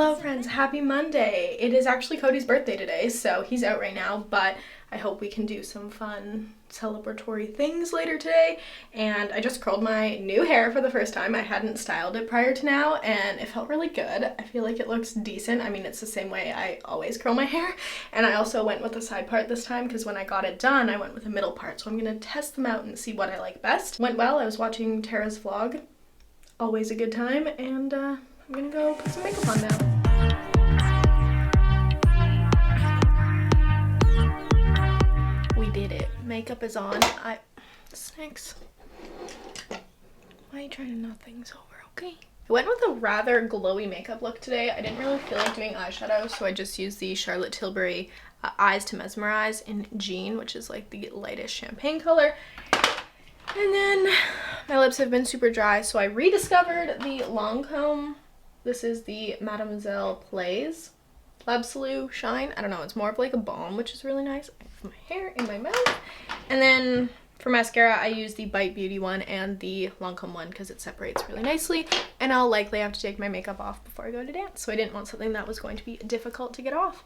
Hello friends, happy Monday. It is actually Cody's birthday today, so he's out right now, but I hope we can do some fun celebratory things later today. And I just curled my new hair for the first time. I hadn't styled it prior to now, and it felt really good. I feel like it looks decent. I mean, it's the same way I always curl my hair. And I also went with the side part this time because when I got it done, I went with the middle part. So I'm gonna test them out and see what I like best. Went well. I was watching Tara's vlog. Always a good time, and I'm gonna go put some makeup on now. We did it. Makeup is on. Snacks. Why are you trying to knock things over? Okay. I went with a rather glowy makeup look today. I didn't really feel like doing eyeshadow, so I just used the Charlotte Tilbury Eyes to Mesmerize in Jean, which is like the lightest champagne color. And then my lips have been super dry, so I rediscovered the Lancome. This is the Mademoiselle Plays L'Absolu Shine. I don't know, it's more of like a balm, which is really nice. I have my hair in my mouth. And then for mascara, I use the Bite Beauty one and the Lancome one because it separates really nicely. And I'll likely have to take my makeup off before I go to dance, so I didn't want something that was going to be difficult to get off.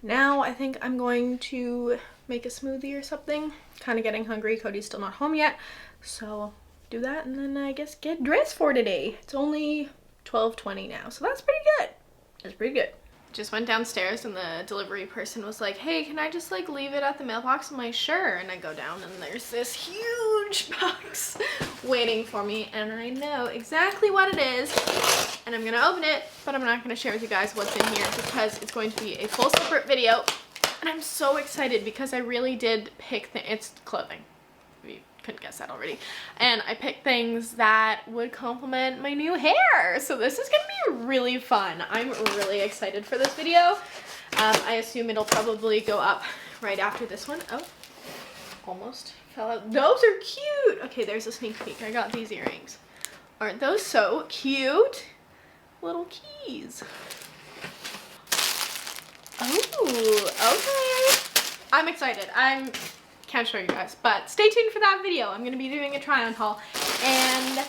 Now I think I'm going to make a smoothie or something. Kind of getting hungry. Cody's still not home yet, so do that and then I guess get dressed for today. It's only 12:20 now, so that's pretty good. That's pretty good. Just went downstairs and the delivery person was like, hey, can I just like leave it at the mailbox? I'm like, sure. And I go down and there's this huge box waiting for me, and I know exactly what it is, and I'm gonna open it, but I'm not gonna share with you guys what's in here because it's going to be a full separate video. And I'm so excited because I really did pick it's clothing. You couldn't guess that already. And I picked things that would complement my new hair. So this is gonna be really fun. I'm really excited for this video. I assume it'll probably go up right after this one. Oh, almost fell out. Those are cute. Okay, there's a sneak peek. I got these earrings. Aren't those so cute? Little keys. Oh, okay. I'm excited. Can't show you guys, but stay tuned for that video. I'm gonna be doing a try on haul, and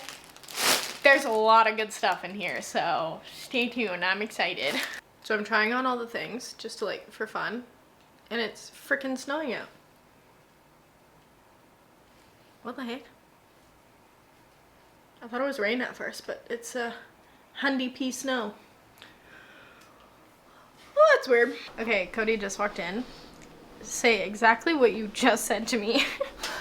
there's a lot of good stuff in here, so stay tuned. I'm excited. So I'm trying on all the things just to like for fun, and it's freaking snowing out. What the heck? I thought it was rain at first, but it's a handy pea snow. Oh, that's weird. Okay, Cody just walked in. Say exactly what you just said to me.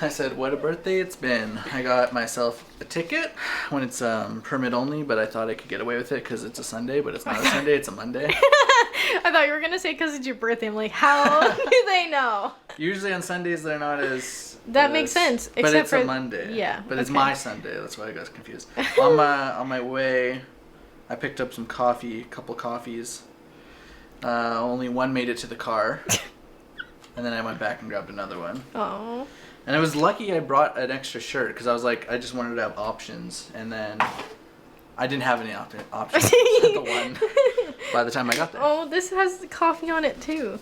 I said, what a birthday it's been. I got myself a ticket when it's permit only, but I thought I could get away with it because it's a Sunday, but it's not a Sunday, it's a Monday. I thought you were gonna say because it's your birthday. I'm like, how do they know? Usually on Sundays they're not as... That makes sense. But it's a Monday. Yeah. But it's my Sunday, that's why I got confused. On my way, I picked up some coffee, a couple coffees. Only one made it to the car. And then I went back and grabbed another one. Oh. And I was lucky I brought an extra shirt because I was like, I just wanted to have options. And then I didn't have any options at the one by the time I got there. Oh, this has coffee on it too.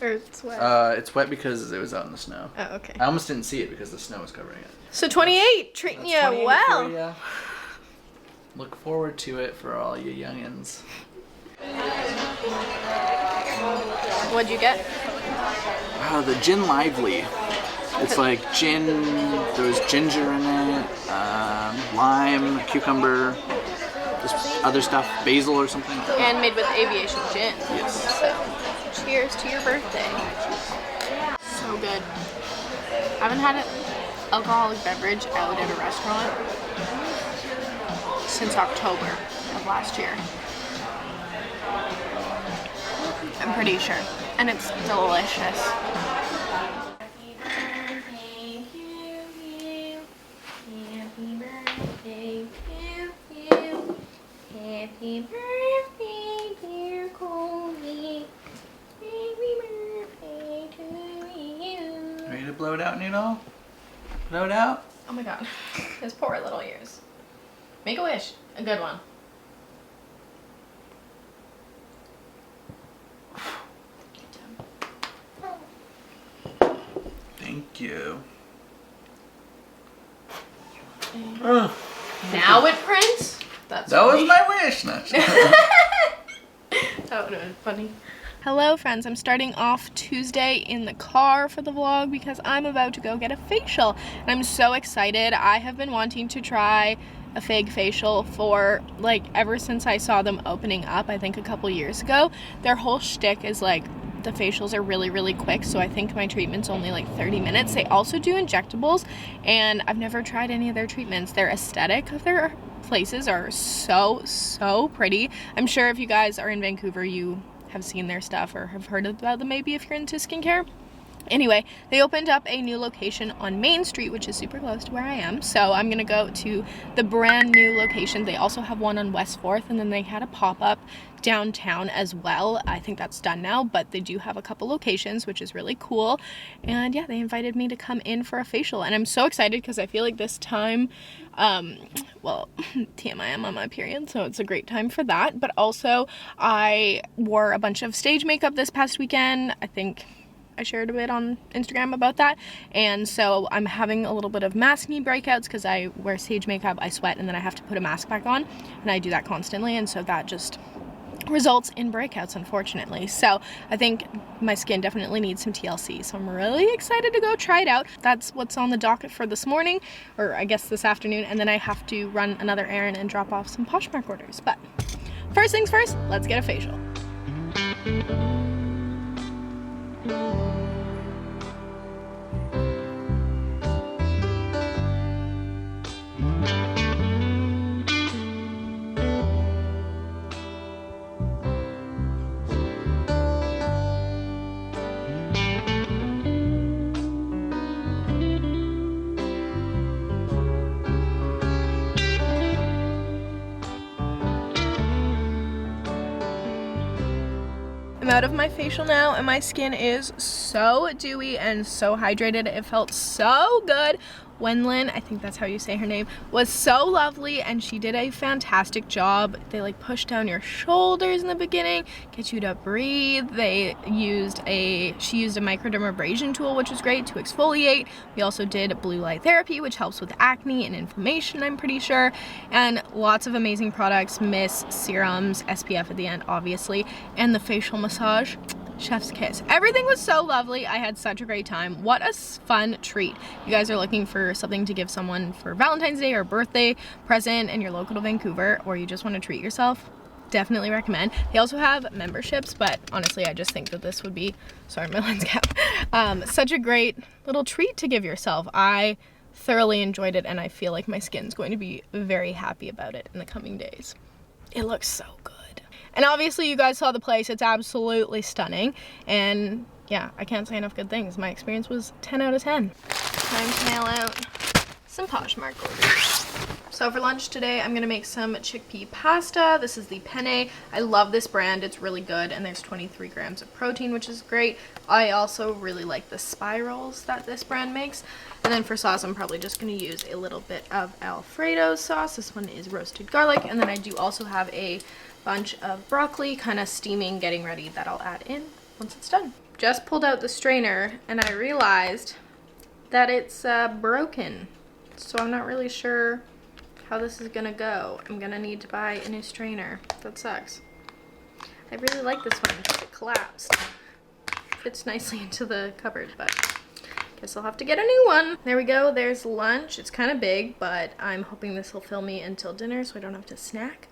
Or it's wet. It's wet because it was out in the snow. Oh, okay. I almost didn't see it because the snow was covering it. So 28, treating you well. Look forward to it for all you youngins. What'd you get? The Gin Lively. It's like gin, there's ginger in it, lime, cucumber, just other stuff, basil or something. And made with aviation gin. Yes. So, cheers to your birthday. So good. I haven't had an alcoholic beverage out at a restaurant since October of last year. I'm pretty sure. And it's delicious. Happy birthday to you. Happy birthday to you. Happy birthday, dear Colby. Happy birthday to you. Ready to blow it out, Nino? Blow it out? Oh my god. His poor little ears. Make a wish. A good one. Thank you. Now it prints? That was my wish. No, That would have been funny. Hello friends, I'm starting off Tuesday in the car for the vlog because I'm about to go get a facial. And I'm so excited. I have been wanting to try a fake facial for like ever since I saw them opening up, I think a couple years ago. Their whole shtick is like the facials are really quick, so I think my treatment's only like 30 minutes. They also do injectables, and I've never tried any of their treatments. Their aesthetic of their places are so pretty. I'm sure if you guys are in Vancouver, you have seen their stuff or have heard about them maybe if you're into skincare. Anyway, they opened up a new location on Main Street, which is super close to where I am. So I'm gonna go to the brand new location. They also have one on West 4th, and then they had a pop-up downtown as well. I think that's done now, but they do have a couple locations, which is really cool. And yeah, they invited me to come in for a facial, and I'm so excited because I feel like this time, well, TMI, I'm on my period, so it's a great time for that. But also, I wore a bunch of stage makeup this past weekend. I think I shared a bit on Instagram about that, and so I'm having a little bit of maskne breakouts because I wear stage makeup, I sweat, and then I have to put a mask back on, and I do that constantly, and so that just results in breakouts, unfortunately. So I think my skin definitely needs some TLC, so I'm really excited to go try it out. That's what's on the docket for this morning, or I guess this afternoon, and then I have to run another errand and drop off some Poshmark orders. But first things first, let's get a facial. I'm out of my facial now, and my skin is so dewy and so hydrated. It felt so good. Wenlin, I think that's how you say her name, was so lovely, and she did a fantastic job. They like push down your shoulders in the beginning, get you to breathe. She used a microdermabrasion tool, which was great to exfoliate. We also did blue light therapy, which helps with acne and inflammation, I'm pretty sure, and lots of amazing products, mist, serums, SPF at the end, obviously, and the facial massage. Chef's kiss. Everything was so lovely. I had such a great time. What a fun treat. You guys are looking for something to give someone for Valentine's Day or birthday present and you're local to Vancouver, or you just want to treat yourself, definitely recommend. They also have memberships, but honestly I just think that this would be, sorry my lens cap, such a great little treat to give yourself. I thoroughly enjoyed it, and I feel like my skin's going to be very happy about it in the coming days. It looks so good. And obviously you guys saw the place. It's absolutely stunning. And yeah, I can't say enough good things. My experience was 10 out of 10. Time to mail out some Poshmark orders. So for lunch today, I'm gonna make some chickpea pasta. This is the penne. I love this brand. It's really good, and there's 23 grams of protein, which is great. I also really like the spirals that this brand makes. And then for sauce, I'm probably just gonna use a little bit of Alfredo sauce. This one is roasted garlic, and then I do also have a bunch of broccoli kind of steaming, getting ready, that I'll add in once it's done. Just pulled out the strainer, and I realized that it's broken, so I'm not really sure how this is gonna go. I'm gonna need to buy a new strainer. That sucks. I really like this one because it collapsed. Fits nicely into the cupboard, but guess I'll have to get a new one. There we go, there's lunch. It's kind of big, but I'm hoping this will fill me until dinner so I don't have to snack.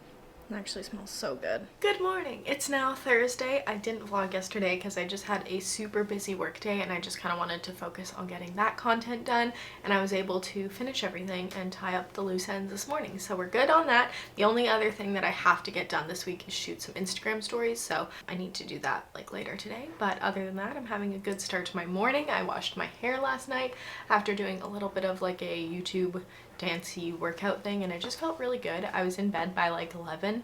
It actually smells so good. Good morning. It's now Thursday. I didn't vlog yesterday because I just had a super busy work day, and I just kind of wanted to focus on getting that content done, and I was able to finish everything and tie up the loose ends this morning, so we're good on that. The only other thing that I have to get done this week is shoot some Instagram stories, so I need to do that like later today. But other than that, I'm having a good start to my morning. I washed my hair last night after doing a little bit of like a YouTube dancey workout thing, and it just felt really good. I was in bed by like 11.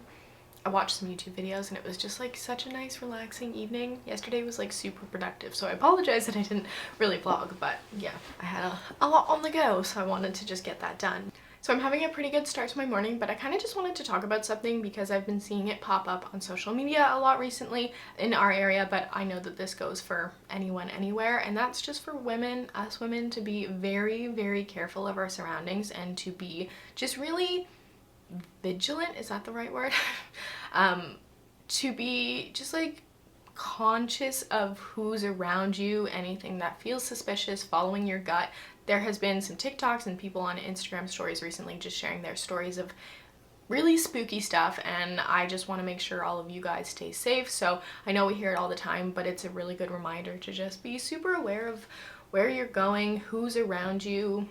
I watched some YouTube videos, and it was just like such a nice relaxing evening. Yesterday was like super productive, so I apologize that I didn't really vlog, but yeah, I had a lot on the go, so I wanted to just get that done. So I'm having a pretty good start to my morning, but I kind of just wanted to talk about something because I've been seeing it pop up on social media a lot recently in our area, but I know that this goes for anyone, anywhere, and that's just for women, us women, to be very, very careful of our surroundings and to be just really vigilant, is that the right word? to be just like conscious of who's around you, anything that feels suspicious, following your gut. There has been some TikToks and people on Instagram stories recently just sharing their stories of really spooky stuff, and I just want to make sure all of you guys stay safe. So I know we hear it all the time, but it's a really good reminder to just be super aware of where you're going, who's around you,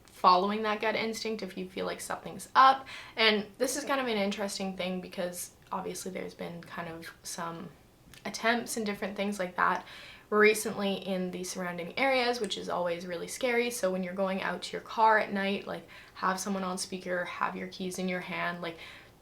following that gut instinct if you feel like something's up. And this is kind of an interesting thing because obviously there's been kind of some attempts and different things like that recently in the surrounding areas, which is always really scary. So when you're going out to your car at night, like have someone on speaker, have your keys in your hand. Like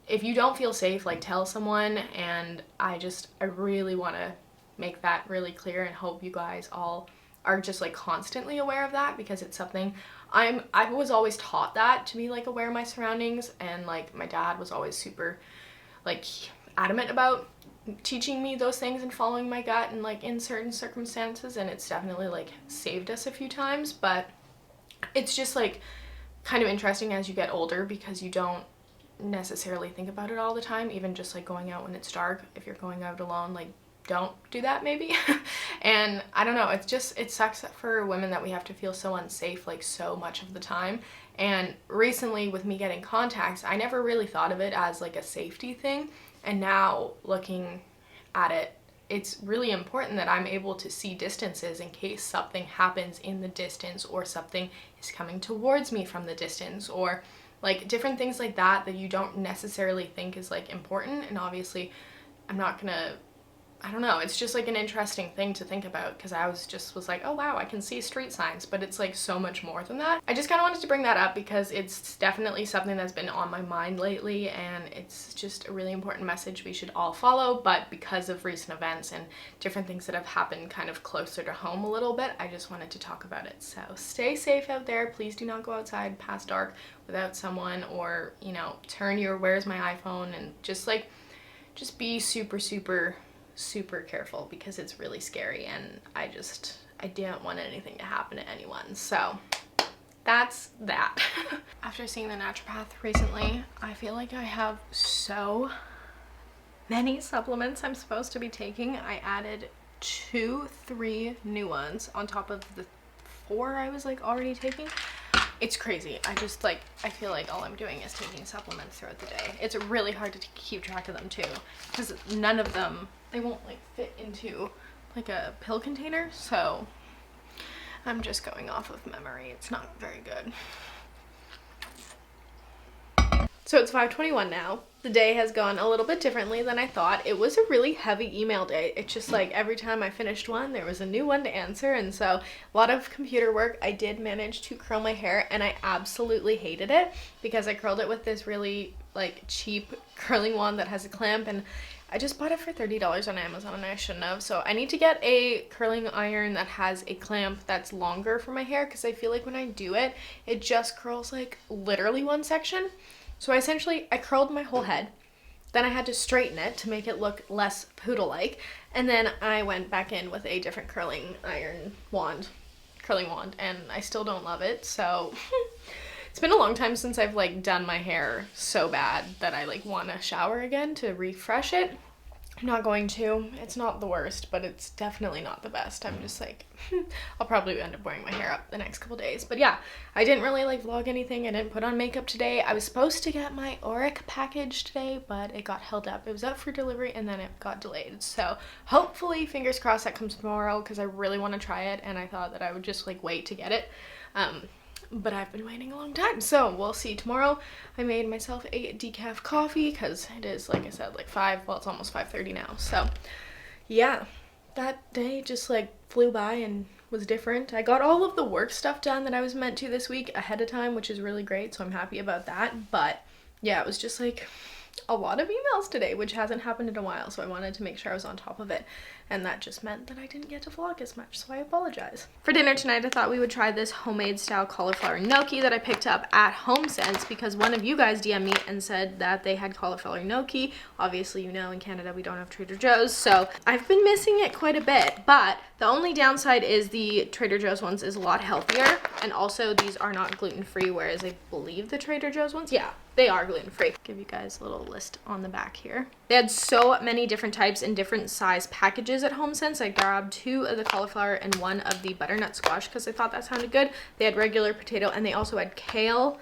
if you don't feel safe, like tell someone. And I really want to make that really clear and hope you guys all are just like constantly aware of that, because it's something I was always taught that, to be like aware of my surroundings, and like my dad was always super like adamant about teaching me those things and following my gut and like in certain circumstances, and it's definitely like saved us a few times. But it's just like kind of interesting as you get older, because you don't necessarily think about it all the time, even just like going out when it's dark. If you're going out alone, like don't do that maybe. And I don't know, it sucks for women that we have to feel so unsafe like so much of the time. And recently with me getting contacts, I never really thought of it as like a safety thing, and now looking at it, it's really important that I'm able to see distances in case something happens in the distance, or something is coming towards me from the distance, or like different things like that that you don't necessarily think is like important. And obviously I'm not gonna, I don't know, it's just like an interesting thing to think about, because I was like, oh wow, I can see street signs, but it's like so much more than that. I just kind of wanted to bring that up because it's definitely something that's been on my mind lately, and it's just a really important message we should all follow. But because of recent events and different things that have happened kind of closer to home a little bit, I just wanted to talk about it. So stay safe out there. Please do not go outside past dark without someone, or, you know, turn your where's my iPhone, and just be super careful, because it's really scary, and I didn't want anything to happen to anyone. So that's that. After seeing the naturopath recently, I feel like I have so many supplements I'm supposed to be taking. I added 3 new ones on top of the 4 I was like already taking. It's crazy. I feel like all I'm doing is taking supplements throughout the day. It's really hard to keep track of them too, because none of them, they won't like fit into like a pill container. So I'm just going off of memory. It's not very good. So it's 5:21 now. The day has gone a little bit differently than I thought. It was a really heavy email day. It's just like every time I finished one, there was a new one to answer. And so a lot of computer work. I did manage to curl my hair, and I absolutely hated it because I curled it with this really like cheap curling wand that has a clamp, and I just bought it for $30 on Amazon, and I shouldn't have. So I need to get a curling iron that has a clamp that's longer for my hair, because I feel like when I do it, it just curls like literally one section. So I curled my whole head, then I had to straighten it to make it look less poodle-like, and then I went back in with a different curling wand, and I still don't love it. So it's been a long time since I've like done my hair so bad that I like want to shower again to refresh it. I'm not going to. It's not the worst, but it's definitely not the best. I'm just like, I'll probably end up wearing my hair up the next couple days. But yeah, I didn't really like vlog anything. I didn't put on makeup today. I was supposed to get my Auric package today, but it got held up. It was up for delivery, and then it got delayed. So hopefully, fingers crossed, that comes tomorrow, because I really want to try it, and I thought that I would just like wait to get it. But I've been waiting a long time, so we'll see tomorrow. I made myself a decaf coffee because it is, like I said, like 5, well, it's almost 5:30 now. So yeah, that day just like flew by and was different. I got all of the work stuff done that I was meant to this week ahead of time, which is really great, so I'm happy about that. But yeah, it was just like a lot of emails today, which hasn't happened in a while, so I wanted to make sure I was on top of it, and that just meant that I didn't get to vlog as much, so I apologize. For dinner tonight, I thought we would try this homemade style cauliflower gnocchi that I picked up at HomeSense, because one of you guys DM'd me and said that they had cauliflower gnocchi. Obviously, you know, in Canada we don't have Trader Joe's, so I've been missing it quite a bit, but the only downside is the Trader Joe's ones is a lot healthier, and also these are not gluten-free, whereas I believe the Trader Joe's ones, yeah, they are gluten-free. Give you guys a little list on the back here. They had so many different types and different size packages at HomeSense. I grabbed 2 of the cauliflower and 1 of the butternut squash because I thought that sounded good. They had regular potato and they also had kale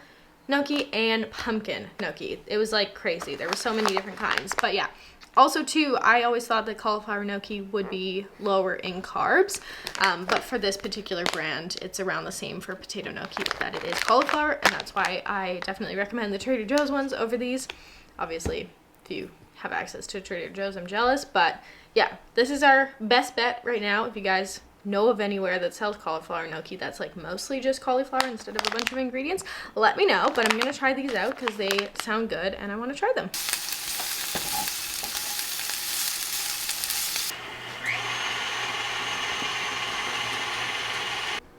gnocchi and pumpkin gnocchi. It was like crazy. There were so many different kinds. But yeah. Also too, I always thought that cauliflower gnocchi would be lower in carbs, but for this particular brand, it's around the same for potato gnocchi that it is cauliflower, and that's why I definitely recommend the Trader Joe's ones over these. Obviously, if you have access to Trader Joe's, I'm jealous, but yeah, this is our best bet right now. If you guys know of anywhere that sells cauliflower gnocchi that's like mostly just cauliflower instead of a bunch of ingredients, let me know, but I'm gonna try these out because they sound good and I want to try them.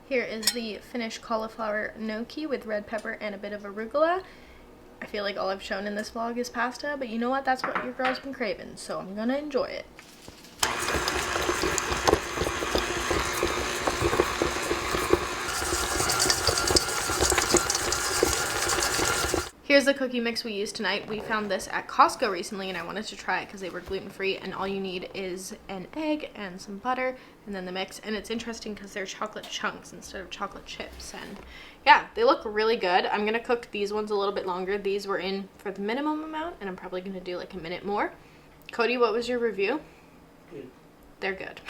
Here is the finished cauliflower gnocchi with red pepper and a bit of arugula. I feel like all I've shown in this vlog is pasta, but you know what? That's what your girl's been craving, so I'm gonna enjoy it. Here's the cookie mix we used tonight. We found this at Costco recently and I wanted to try it because they were gluten-free, and all you need is an egg and some butter and then the mix. And it's interesting because they're chocolate chunks instead of chocolate chips, and yeah, they look really good. I'm gonna cook these ones a little bit longer. These were in for the minimum amount and I'm probably gonna do like a minute more. Cody, what was your review? Good. They're good.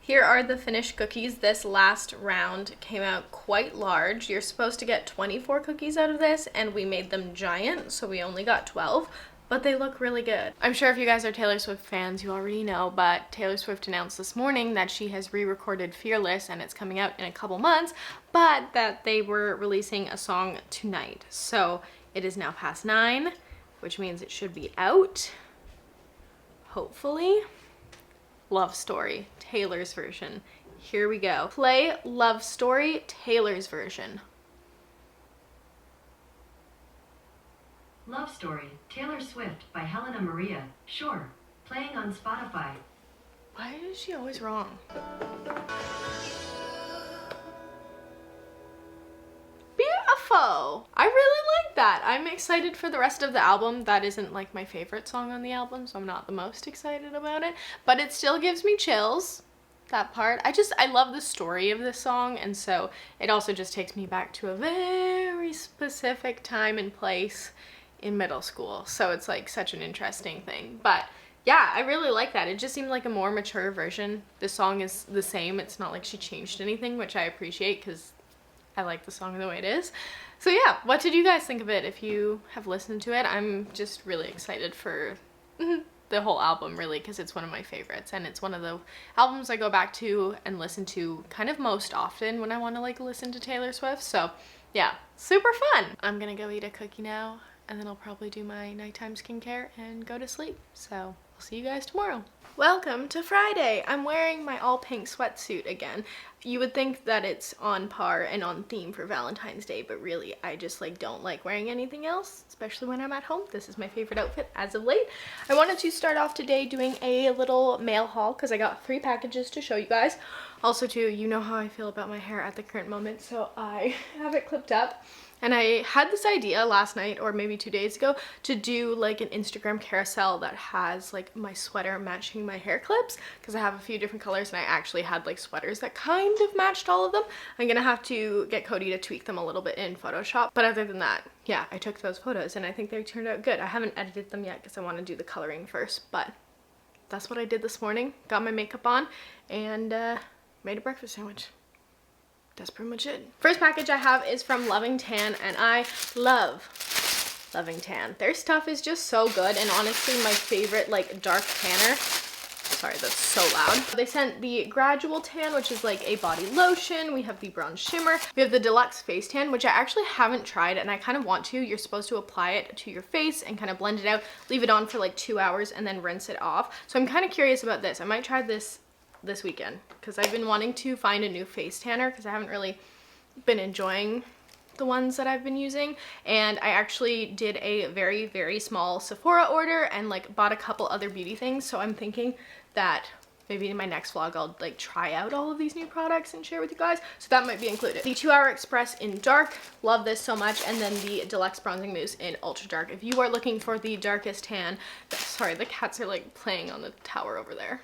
Here are the finished cookies. This last round came out quite large. You're supposed to get 24 cookies out of this, and we made them giant, so we only got 12, but they look really good. I'm sure if you guys are Taylor Swift fans, you already know, but Taylor Swift announced this morning that she has re-recorded Fearless, and it's coming out in a couple months, but that they were releasing a song tonight. So it is now past 9, which means it should be out, hopefully. Love Story, Taylor's version. Here we go. Play Love Story, Taylor's version. Love Story, Taylor Swift by Helena Maria. Sure. Playing on Spotify. Why is she always wrong? Beautiful! I really like that. I'm excited for the rest of the album. That isn't like my favorite song on the album, so I'm not the most excited about it, but it still gives me chills, that part. I love the story of this song, and so it also just takes me back to a very specific time and place in middle school, so it's like such an interesting thing. But yeah, I really like that. It just seemed like a more mature version. The song is the same. It's not like she changed anything, which I appreciate because I like the song the way it is. So yeah, what did you guys think of it if you have listened to it? I'm just really excited for the whole album, really, because it's one of my favorites, and it's one of the albums I go back to and listen to kind of most often when I want to like listen to Taylor Swift. So yeah, super fun. I'm gonna go eat a cookie now, and then I'll probably do my nighttime skincare and go to sleep. So I'll see you guys tomorrow. Welcome to Friday. I'm wearing my all pink sweatsuit again. You would think that it's on par and on theme for Valentine's Day, but really I just like don't like wearing anything else, especially when I'm at home. This is my favorite outfit as of late. I wanted to start off today doing a little mail haul because I got 3 packages to show you guys. Also too, you know how I feel about my hair at the current moment, so I have it clipped up. And I had this idea last night, or maybe 2 days ago, to do like an Instagram carousel that has like my sweater matching my hair clips, because I have a few different colors and I actually had like sweaters that kind of matched all of them. I'm gonna have to get Cody to tweak them a little bit in Photoshop, but other than that, yeah, I took those photos and I think they turned out good. I haven't edited them yet because I want to do the coloring first, but that's what I did this morning. Got my makeup on and made a breakfast sandwich. That's pretty much it. First package I have is from Loving Tan, and I love Loving Tan. Their stuff is just so good, and honestly my favorite like dark tanner. Sorry, that's so loud. They sent the Gradual Tan, which is like a body lotion. We have the Bronze Shimmer. We have the Deluxe Face Tan, which I actually haven't tried and I kind of want to. You're supposed to apply it to your face and kind of blend it out, leave it on for like 2 hours and then rinse it off. So I'm kind of curious about this. I might try this weekend because I've been wanting to find a new face tanner because I haven't really been enjoying the ones that I've been using, and I actually did a very, very small Sephora order and like bought a couple other beauty things, so I'm thinking that maybe in my next vlog I'll like try out all of these new products and share with you guys, so that might be included. The 2 Hour Express in dark, love this so much, and then the Deluxe Bronzing Mousse in ultra dark. If you are looking for the darkest tan, sorry, the cats are like playing on the tower over there.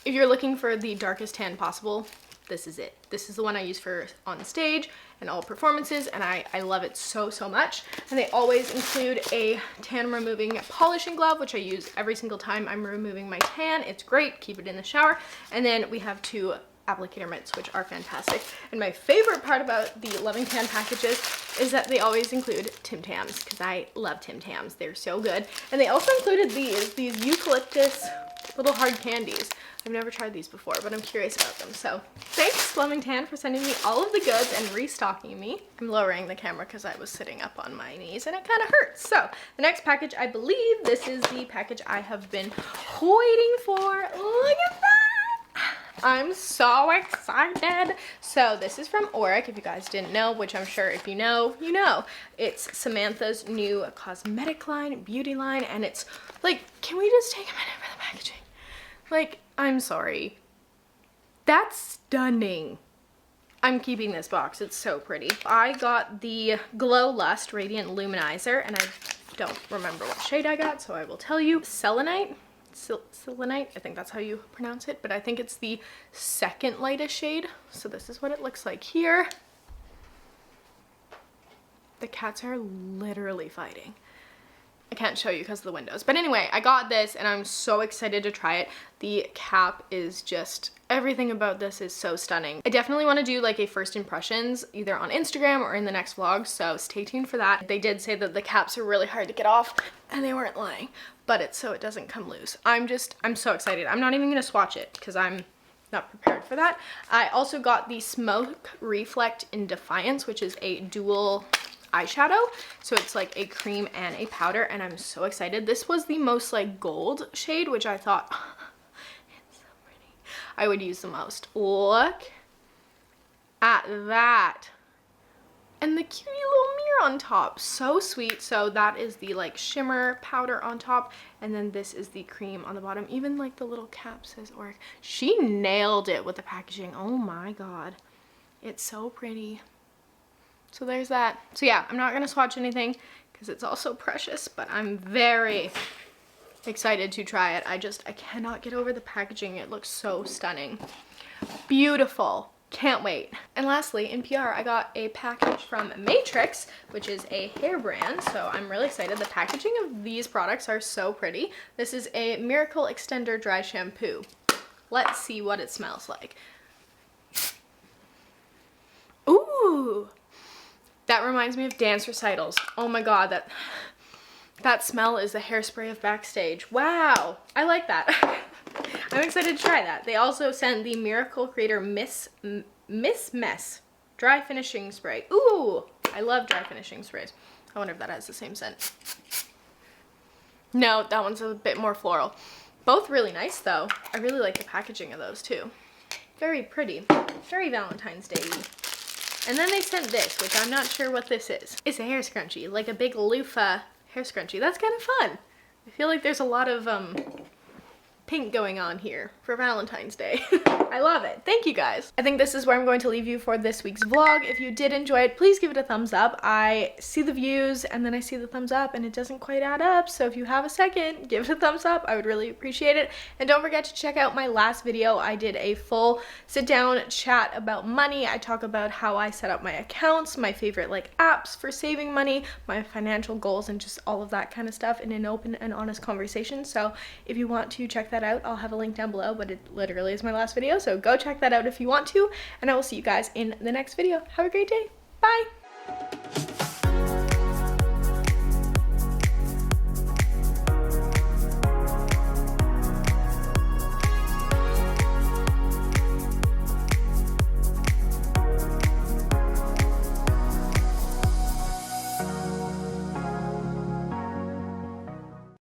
If you're looking for the darkest tan possible, this is it. This is the one I use for on stage and all performances, and I love it so much. And they always include a tan removing polishing glove, which I use every single time I'm removing my tan. It's great, keep it in the shower. And then we have 2 applicator mitts, which are fantastic. And my favorite part about the Loving Tan packages is that they always include Tim Tams, because I love Tim Tams. They're so good. And they also included these eucalyptus little hard candies. I've never tried these before, but I'm curious about them. So thanks, Loving Tan, for sending me all of the goods and restocking me. I'm lowering the camera because I was sitting up on my knees and it kind of hurts. So the next package, I believe this is the package I have been waiting for. Look at that! I'm so excited. So this is from Auric, if you guys didn't know, which I'm sure if you know, you know. It's Samantha's new cosmetic line, beauty line, and it's like, can we just take a minute for the packaging? Like, I'm sorry. That's stunning. I'm keeping this box. It's so pretty. I got the Glow Lust Radiant Luminizer, and I don't remember what shade I got, so I will tell you. Selenite? Selenite? I think that's how you pronounce it, but I think it's the second lightest shade. So this is what it looks like here. The cats are literally fighting. I can't show you because of the windows. But anyway, I got this and I'm so excited to try it. The cap is just, everything about this is so stunning. I definitely want to do like a first impressions either on Instagram or in the next vlog, so stay tuned for that. They did say that the caps are really hard to get off, and they weren't lying, but it's so it doesn't come loose. I'm so excited. I'm not even going to swatch it because I'm not prepared for that. I also got the Smoke Reflect in Defiance, which is a dual eyeshadow, so it's like a cream and a powder, and I'm so excited. This was the most like gold shade, which I thought it's so pretty, I would use the most. Look at that, and the cutie little mirror on top, so sweet. So that is the like shimmer powder on top, and then this is the cream on the bottom. Even like the little cap says Auric. She nailed it with the packaging. Oh my god, it's so pretty. So there's that. So yeah, I'm not gonna swatch anything because it's all so precious, but I'm very excited to try it. I cannot get over the packaging. It looks so stunning. Beautiful. Can't wait. And lastly, in PR, I got a package from Matrix, which is a hair brand, so I'm really excited. The packaging of these products are so pretty. This is a Miracle Extender Dry Shampoo. Let's see what it smells like. Ooh! That reminds me of dance recitals. Oh my god, that smell is the hairspray of backstage. Wow, I like that. I'm excited to try that. They also sent the Miracle Creator Miss Mess Dry Finishing Spray. Ooh, I love dry finishing sprays. I wonder if that has the same scent. No, that one's a bit more floral. Both really nice though. I really like the packaging of those too. Very pretty, very Valentine's Day-y. And then they sent this, which I'm not sure what this is. It's a hair scrunchie, like a big loofah hair scrunchie. That's kind of fun. I feel like there's a lot of pink going on here for Valentine's Day. I love it. Thank you guys. I think this is where I'm going to leave you for this week's vlog. If you did enjoy it, please give it a thumbs up. I see the views and then I see the thumbs up and it doesn't quite add up. So if you have a second, give it a thumbs up. I would really appreciate it. And don't forget to check out my last video. I did a full sit down chat about money. I talk about how I set up my accounts, my favorite like apps for saving money, my financial goals, and just all of that kind of stuff in an open and honest conversation. So if you want to check that out, I'll have a link down below, but it literally is my last video, so go check that out if you want to, and I will see you guys in the next video. Have a great day. Bye.